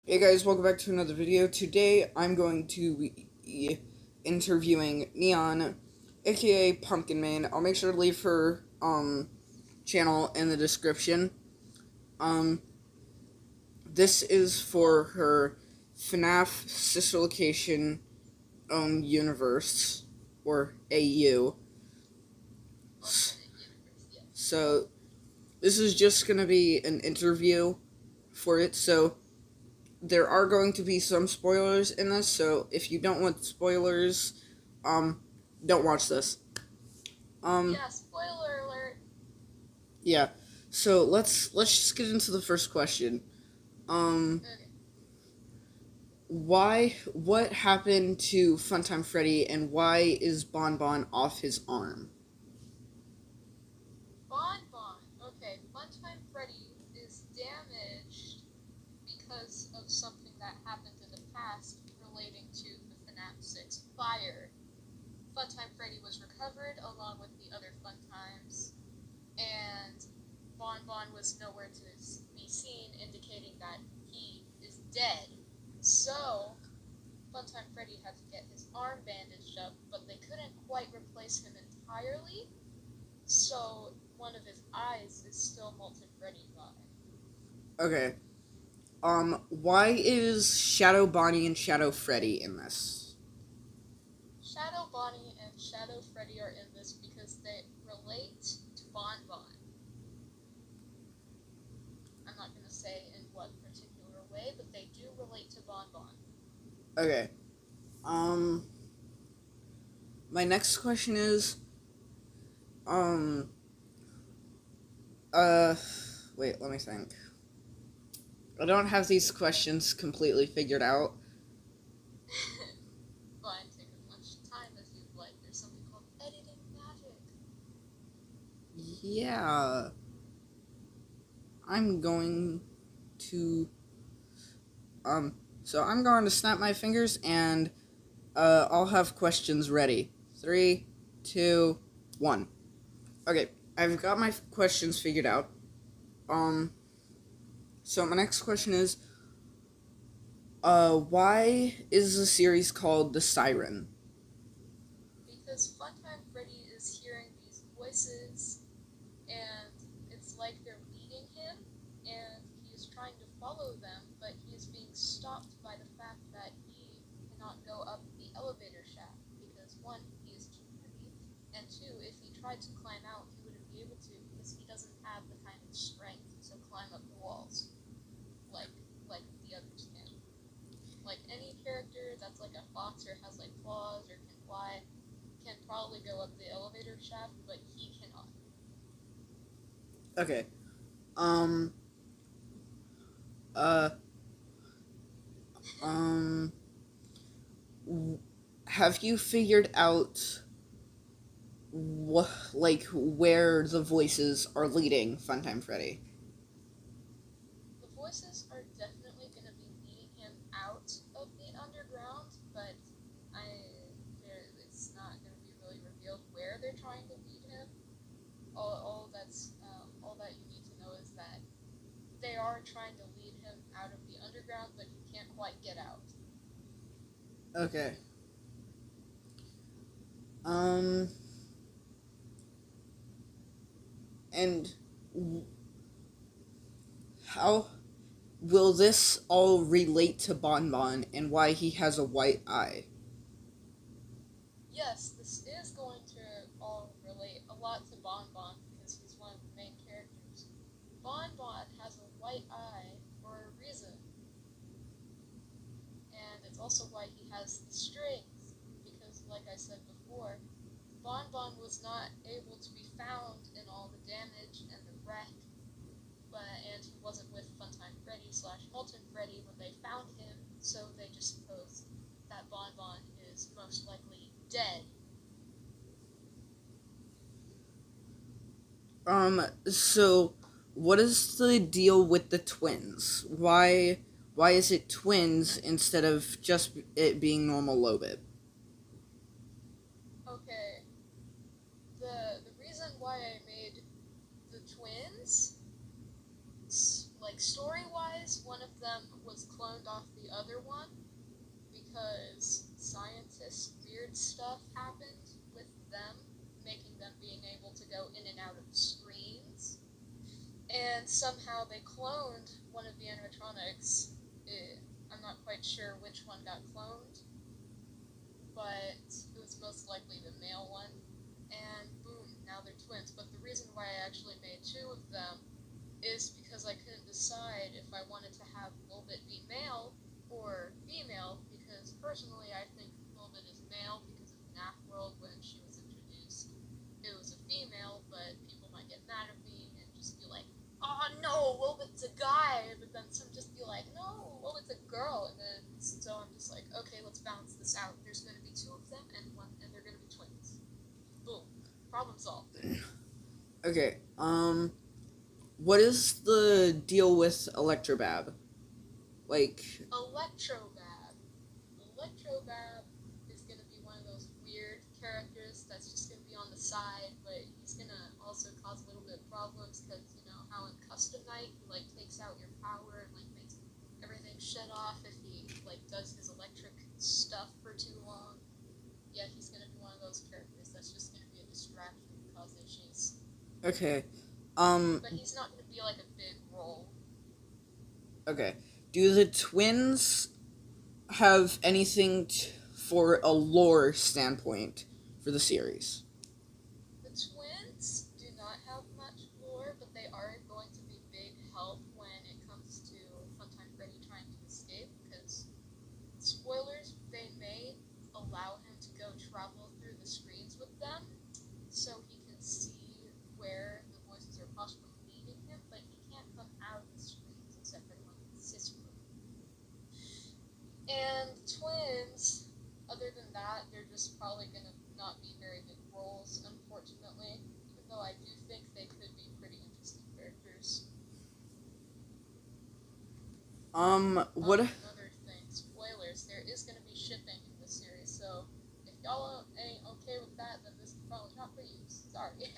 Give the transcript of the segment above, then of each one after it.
Hey guys, welcome back to another video. Today I'm going to be interviewing Neon, aka PumpkinMain. I'll make sure to leave her channel in the description. This is for her Fnaf SL Gacha universe, or AU. So this is just gonna be an interview for it, so there are going to be some spoilers in this, so if you don't want spoilers, don't watch this. Yeah, spoiler alert. Yeah. So let's just get into the first question. Okay. What happened to Funtime Freddy, and why is Bon Bon off his arm? Bon Bon. Okay, Funtime Freddy is damaged because of something that happened in the past relating to the Fnaf 6 fire. Funtime Freddy was recovered along with the other Funtimes, and Bon Bon was nowhere to be seen, indicating that he is dead. So, Funtime Freddy had to get his arm bandaged up, but they couldn't quite replace him entirely. So one of his eyes is still Molten Freddy's eye. Okay. Why is Shadow Bonnie and Shadow Freddy in this? Shadow Bonnie and Shadow Freddy are in this because they relate to Bon Bon. I'm not going to say in what particular way, but they do relate to Bon Bon. Okay. My next question is, wait, let me think. I don't have these questions completely figured out. Fine, take as much time as you'd like. There's something called editing magic. Yeah. I'm going to, so I'm going to snap my fingers and, I'll have questions ready. 3, 2, 1. Okay, I've got my questions figured out. So my next question is, why is the series called The Siren? Because Funtime Freddy is hearing these voices, and it's like they're leading him, and he is trying to follow them, but he is being stopped by the fact that he cannot go up the elevator shaft, because one, he is too heavy, and two, if he tried to climb out, he wouldn't be able to, because he doesn't have the kind of strength to climb up the walls, like the others can. Like any character that's like a fox or has like claws or can fly can probably go up the elevator shaft, but he cannot. Okay. Um, uh, um, have you figured out where the voices are leading Funtime Freddy? The voices are definitely going to be leading him out of the underground, but it's not going to be really revealed where they're trying to lead him. All that you need to know is that they are trying to lead him out of the underground, but he can't quite get out. Okay. And how will this all relate to Bon Bon and why he has a white eye? Yes, this is going to all relate a lot to Bon Bon because he's one of the main characters. Bon Bon has a white eye for a reason, and it's also why he has the strings, because like I said before, Bon Bon was not able to be found in all the damage and the wreck, and he wasn't with Funtime Freddy / Molten Freddy when they found him, so they just supposed that Bon Bon is most likely dead. So what is the deal with the twins? Why is it twins instead of just it being normal Lobit? Okay, the reason why I made the twins, like story-wise, one of them one was cloned off the other one because scientists' weird stuff happened with them, making them being able to go in and out of screens. And somehow they cloned one of the animatronics. I'm not quite sure which one got cloned, but it was most likely the male one. And boom, now they're twins. But the reason why I actually made two of them is because I couldn't decide if I wanted to have Lilbit be male or female, because personally I think Lilbit is male because in Fnaf World when she was introduced it was a female, but people might get mad at me and just be like, oh no, Lilbit's a guy, but then some just be like, no, Lilbit's a girl, and then so I'm just like, okay, let's balance this out. There's going to be two of them and they're going to be twins. Boom. Problem solved. Okay, what is the deal with Electrobab? Like... Electrobab. Electrobab is going to be one of those weird characters that's just going to be on the side, but he's going to also cause a little bit of problems because, you know, how in Custom Night he, like, takes out your power and, like, makes everything shut off if he, like, does his electric stuff for too long. Yeah, he's going to be one of those characters that's just going to be a distraction and cause issues. Okay, But he's not going to be, like, a big role. Okay. Do the twins have anything for a lore standpoint for the series? The twins do not have much lore, but they are going to be big help when it comes to Funtime Freddy trying to escape, because, spoilers, they may allow him to go travel through the screens with them, so he can see where the voices are possibly leading him, but he can't come out of the screens except for one assist room. And twins, other than that, they're just probably going to not be very big roles, unfortunately, even though I do think they could be pretty interesting characters. What... Another thing, spoilers, there is going to be shipping in this series, so if y'all ain't okay with that, then this is probably not for you. Sorry.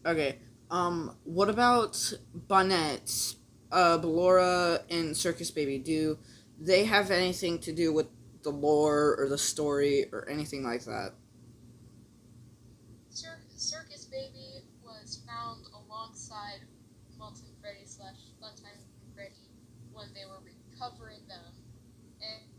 Okay, what about Bonnet, Ballora, and Circus Baby? Do they have anything to do with the lore or the story or anything like that? Circus Baby was found alongside Molten Freddy / Funtime Freddy when they were recovering them, and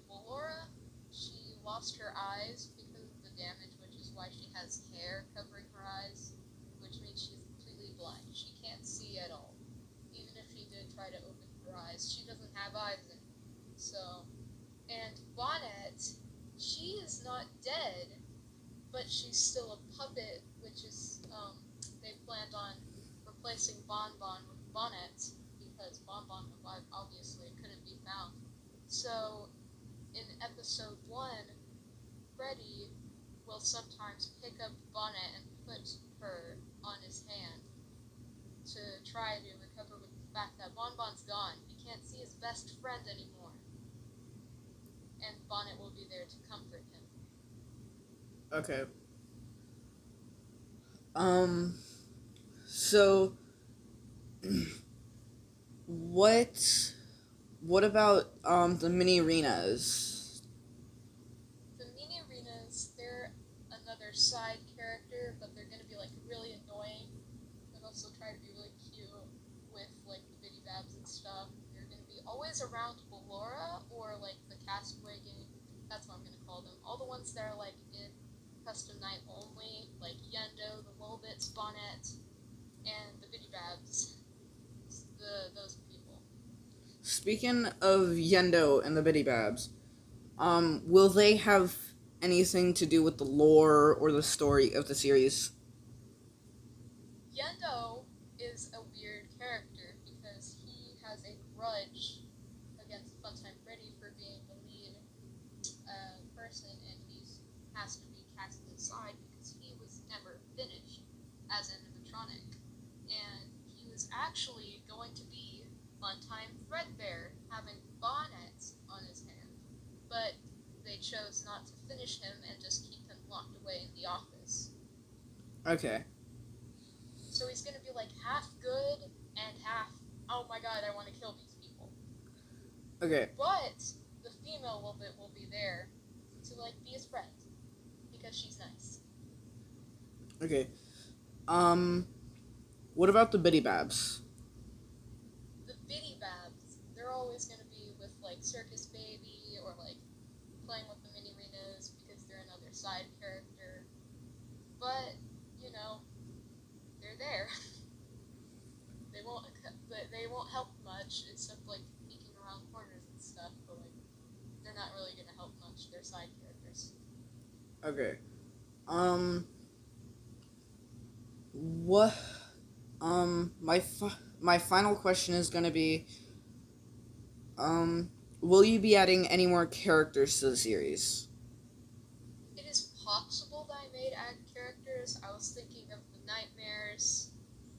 Ballora, she lost her eyes because of the damage, which is why she has hair covering her eyes, which means she's completely blind. She can't see at all. Even if she did try to open her eyes, she doesn't have eyes anymore. So, and Bonnet, she is not dead, but she's still a puppet, which is, they planned on replacing Bonbon with Bonnet, because Bonbon obviously couldn't be found. So, in episode 1, Freddy will sometimes pick up Bonnet and put her on his hand to try to recover with the fact that Bonbon's gone. He can't see his best friend anymore. And Bonnet will be there to comfort him. Okay. So, what about, the mini arenas? The mini arenas, they're another side character, but they're going to be, like, really annoying, but also try to be really cute with, like, the bitty babs and stuff. They're going to be always around Ballora, or, like, the Castaway game. That's what I'm going to call them. All the ones that are, like, in Custom Night only, like Yendo, the Lilbits, Bonnet, and the bitty babs. Those people. Speaking of Yendo and the Bitty Babs, will they have anything to do with the lore or the story of the series? Yendo is a weird character because he has a grudge against Funtime Freddy for being the lead person, and he has to be cast aside because he was never finished as an animatronic. And he was actually going to be Funtime Fredbear, having Bonnet on his hand, but they chose not to finish him and just keep him locked away in the office. Okay. So he's going to be like half good and half oh my god, I want to kill these people. Okay. But the female will be there to like be his friend because she's nice. Okay. Um, what about the Biddy Babs? The Biddy Babs, they're always gonna be with like Circus Baby or like playing with the mini Renos because they're another side character. But you know, they're there. they won't they won't help much except like peeking around corners and stuff. But like they're not really gonna help much. They're side characters. Okay. Um, what? My final question is gonna be, will you be adding any more characters to the series? It is possible that I may add characters. I was thinking of the Nightmares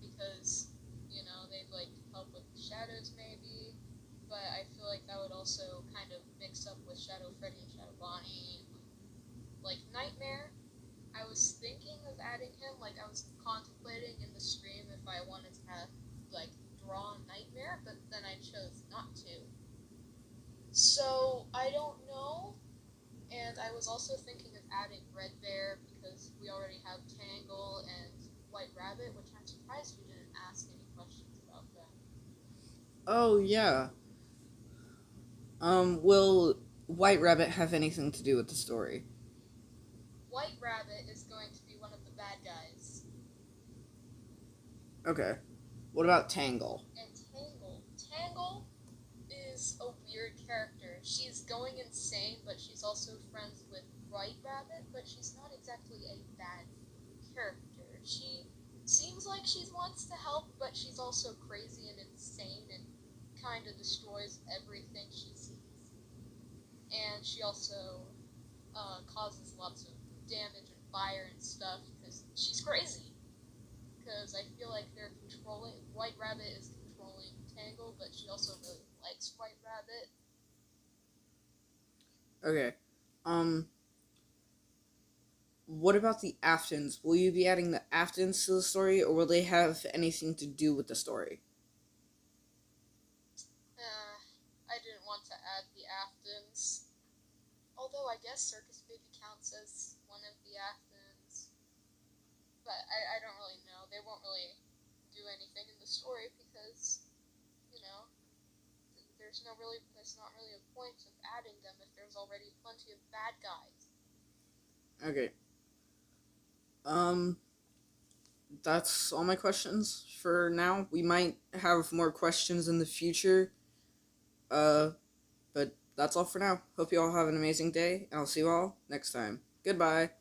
because, you know, they'd like help with the shadows maybe. But I feel like that would also kind of mix up with Shadow Freddy and Shadow Bonnie. Like Nightmare, I was thinking of adding him. Like I was contemplating in the stream if I wanted to have like draw Nightmare, but then I chose not to. So I don't know. And I was also thinking of adding Red Bear because we already have Tangle and White Rabbit, which I'm surprised you didn't ask any questions about them. Oh yeah. Will White Rabbit have anything to do with the story? White Rabbit is going to be one of the bad guys. Okay. What about Tangle? And Tangle. Tangle is a weird character. She's going insane, but she's also friends with White Rabbit, but she's not exactly a bad character. She seems like she wants to help, but she's also crazy and insane and kind of destroys everything she sees. And she also causes lots of damage and fire and stuff because she's crazy. Because I feel like they're controlling. White Rabbit is controlling Tangle, but she also really likes White Rabbit. Okay. What about the Aftons? Will you be adding the Aftons to the story, or will they have anything to do with the story? I didn't want to add the Aftons. Although I guess Circus Baby counts as one of the Aftons. But I don't really know. They won't really do anything in the story because, you know, there's not really a point of adding them if there's already plenty of bad guys. Okay. That's all my questions for now. We might have more questions in the future. But that's all for now. Hope you all have an amazing day, and I'll see you all next time. Goodbye.